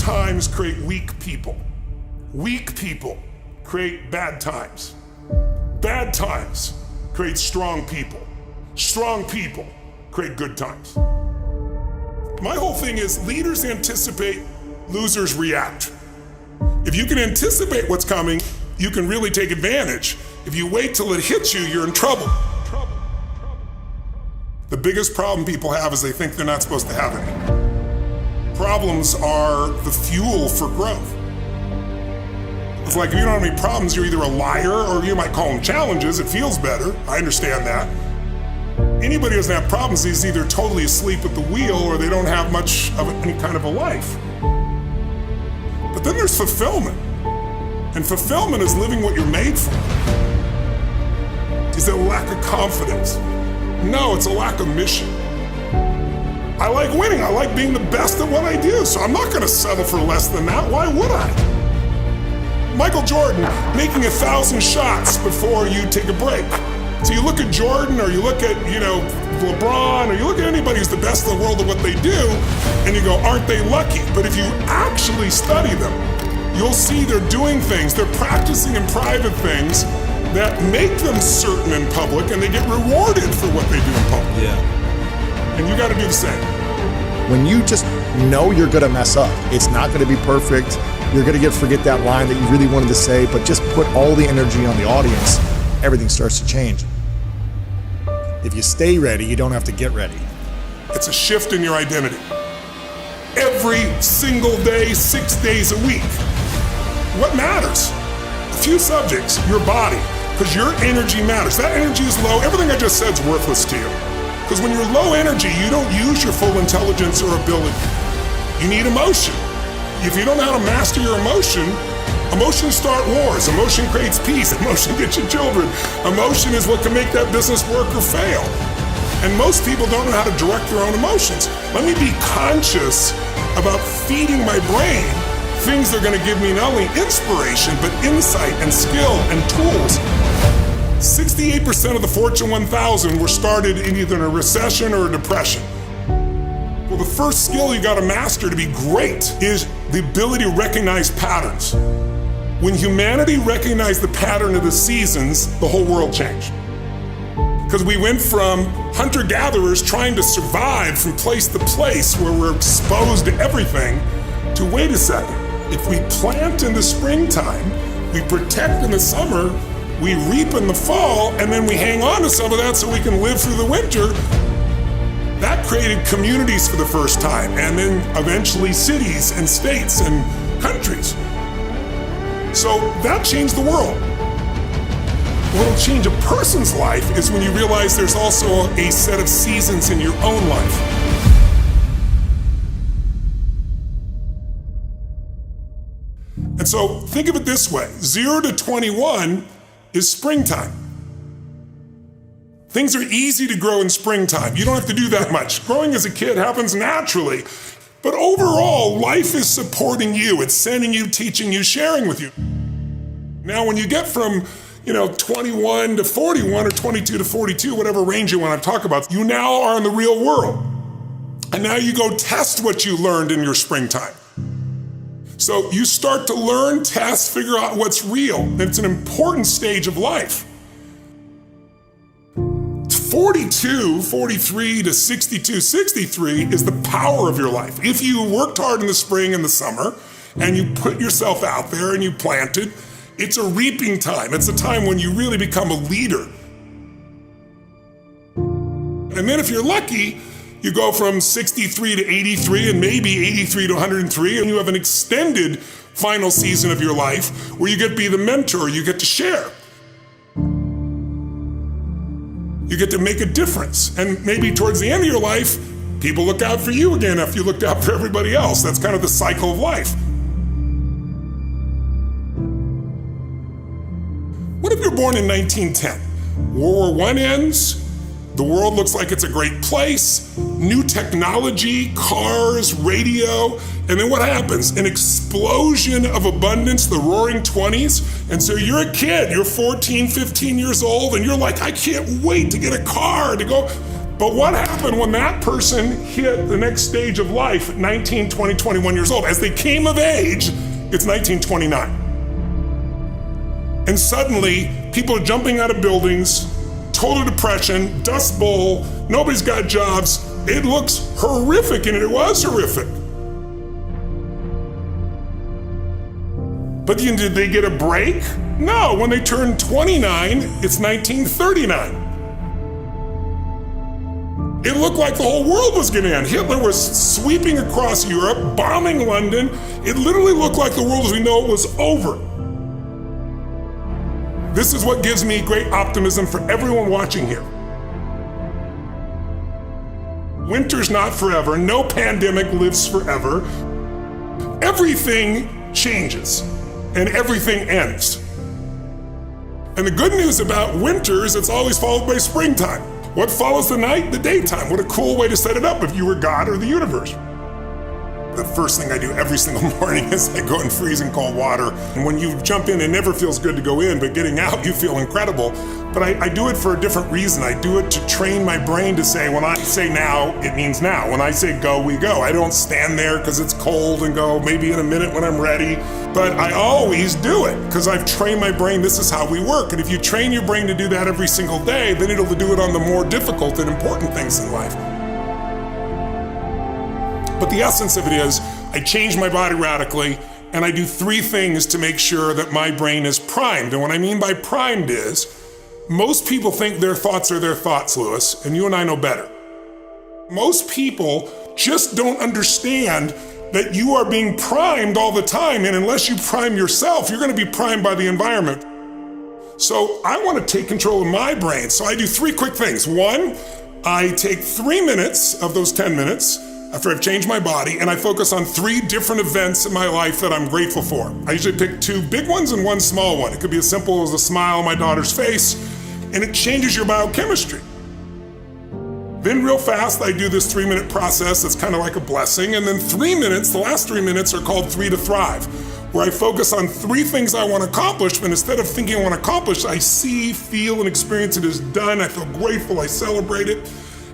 times create weak people. Weak people create bad times. Bad times create strong people. Strong people create good times. My whole thing is leaders anticipate, losers react. If you can anticipate what's coming, you can really take advantage. If you wait till it hits you, you're in trouble. The biggest problem people have is they think they're not supposed to have any. Problems are the fuel for growth. It's like if you don't have any problems, you're either a liar or you might call them challenges. It feels better. I understand that. Anybody who doesn't have problems is either totally asleep at the wheel or they don't have much of any kind of a life. But then there's fulfillment. And fulfillment is living what you're made for. Is it a lack of confidence? No, it's a lack of mission. I like winning. I like being the best at what I do, so I'm not going to settle for less than that. Why would I? Michael Jordan making 1,000 shots before you take a break. So you look at Jordan, or you look at, LeBron, or you look at anybody who's the best in the world at what they do, and you go, aren't they lucky? But if you actually study them, you'll see they're doing things, they're practicing in private things that make them certain in public, and they get rewarded for what they do in public. Yeah. And you got to do the same. When you just know you're going to mess up, it's not going to be perfect. You're going to forget that line that you really wanted to say, but just put all the energy on the audience. Everything starts to change. If you stay ready, you don't have to get ready. It's a shift in your identity. Every single day, 6 days a week. What matters? A few subjects, your body, because your energy matters. That energy is low. Everything I just said is worthless to you. Because when you're low energy, you don't use your full intelligence or ability. You need emotion. If you don't know how to master your emotion, emotions start wars. Emotion creates peace. Emotion gets you children. Emotion is what can make that business work or fail. And most people don't know how to direct their own emotions. Let me be conscious about feeding my brain things that are going to give me not only inspiration, but insight and skill and tools. 68% of the Fortune 1000 were started in either a recession or a depression. Well, the first skill you got to master to be great is the ability to recognize patterns. When humanity recognized the pattern of the seasons, the whole world changed. Because we went from hunter-gatherers trying to survive from place to place where we're exposed to everything, to wait a second, if we plant in the springtime, we protect in the summer, we reap in the fall, and then we hang on to some of that so we can live through the winter. That created communities for the first time, and then eventually cities and states and countries. So that changed the world. What will change a person's life is when you realize there's also a set of seasons in your own life. And so think of it this way, 0 to 21 is springtime. Things are easy to grow in springtime. You don't have to do that much. Growing as a kid happens naturally. But overall, life is supporting you. It's sending you, teaching you, sharing with you. Now, when you get from 21 to 41 or 22 to 42, whatever range you want to talk about, you now are in the real world. And now you go test what you learned in your springtime. So you start to learn, test, figure out what's real. And it's an important stage of life. 42, 43 to 62, 63 is the power of your life. If you worked hard in the spring and the summer, and you put yourself out there and you planted, it's a reaping time. It's a time when you really become a leader. And then if you're lucky, you go from 63 to 83 and maybe 83 to 103, and you have an extended final season of your life where you get to be the mentor, you get to share. You get to make a difference. And maybe towards the end of your life, people look out for you again after you looked out for everybody else. That's kind of the cycle of life. What if you're born in 1910? World War I ends, the world looks like it's a great place, new technology, cars, radio, and then what happens? An explosion of abundance, the roaring 20s, and so you're a kid, you're 14, 15 years old, and you're like, I can't wait to get a car, to go. But what happened when that person hit the next stage of life at 19, 20, 21 years old? As they came of age, it's 1929. And suddenly, people are jumping out of buildings, total depression, dust bowl, nobody's got jobs. It looks horrific, and it was horrific. But did they get a break? No, when they turned 29, it's 1939. It looked like the whole world was gonna end. Hitler was sweeping across Europe, bombing London. It literally looked like the world as we know it was over. This is what gives me great optimism for everyone watching here. Winter's not forever. No pandemic lives forever. Everything changes and everything ends. And the good news about winter is it's always followed by springtime. What follows the night? The daytime. What a cool way to set it up if you were God or the universe. The first thing I do every single morning is I go in freezing cold water. And when you jump in, it never feels good to go in, but getting out, you feel incredible. But I do it for a different reason. I do it to train my brain to say, when I say now, it means now. When I say go, we go. I don't stand there because it's cold and go maybe in a minute when I'm ready. But I always do it because I've trained my brain. This is how we work. And if you train your brain to do that every single day, then it'll do it on the more difficult and important things in life. But the essence of it is, I change my body radically, and I do 3 things to make sure that my brain is primed. And what I mean by primed is, most people think their thoughts are their thoughts, Lewis, and you and I know better. Most people just don't understand that you are being primed all the time, and unless you prime yourself, you're gonna be primed by the environment. So I wanna take control of my brain, so I do 3 quick things. 1, I take 3 minutes of those 10 minutes, after I've changed my body, and I focus on 3 different events in my life that I'm grateful for. I usually pick 2 big ones and 1 small one. It could be as simple as a smile on my daughter's face, and it changes your biochemistry. Then real fast, I do this 3-minute process that's kind of like a blessing, and then 3 minutes, the last 3 minutes are called 3 to Thrive, where I focus on 3 things I want to accomplish, but instead of thinking I want to accomplish, I see, feel, and experience it as done. I feel grateful, I celebrate it,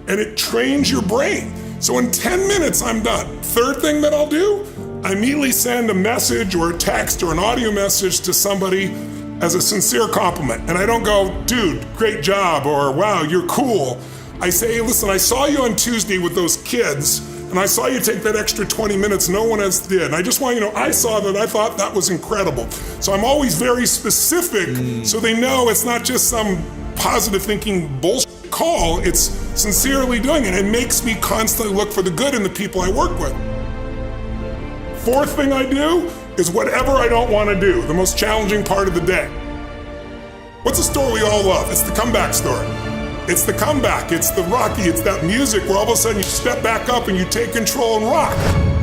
and it trains your brain. So in 10 minutes, I'm done. 3rd thing that I'll do, I immediately send a message or a text or an audio message to somebody as a sincere compliment. And I don't go, dude, great job, or wow, you're cool. I say, hey, listen, I saw you on Tuesday with those kids, and I saw you take that extra 20 minutes no one else did. And I just want you to know, I saw that, I thought that was incredible. So I'm always very specific so they know it's not just some positive thinking bullshit call, it's sincerely doing it. It makes me constantly look for the good in the people I work with. 4th thing I do is whatever I don't want to do, the most challenging part of the day. What's a story we all love? It's the comeback story. It's the comeback, it's the Rocky, it's that music where all of a sudden you step back up and you take control and rock.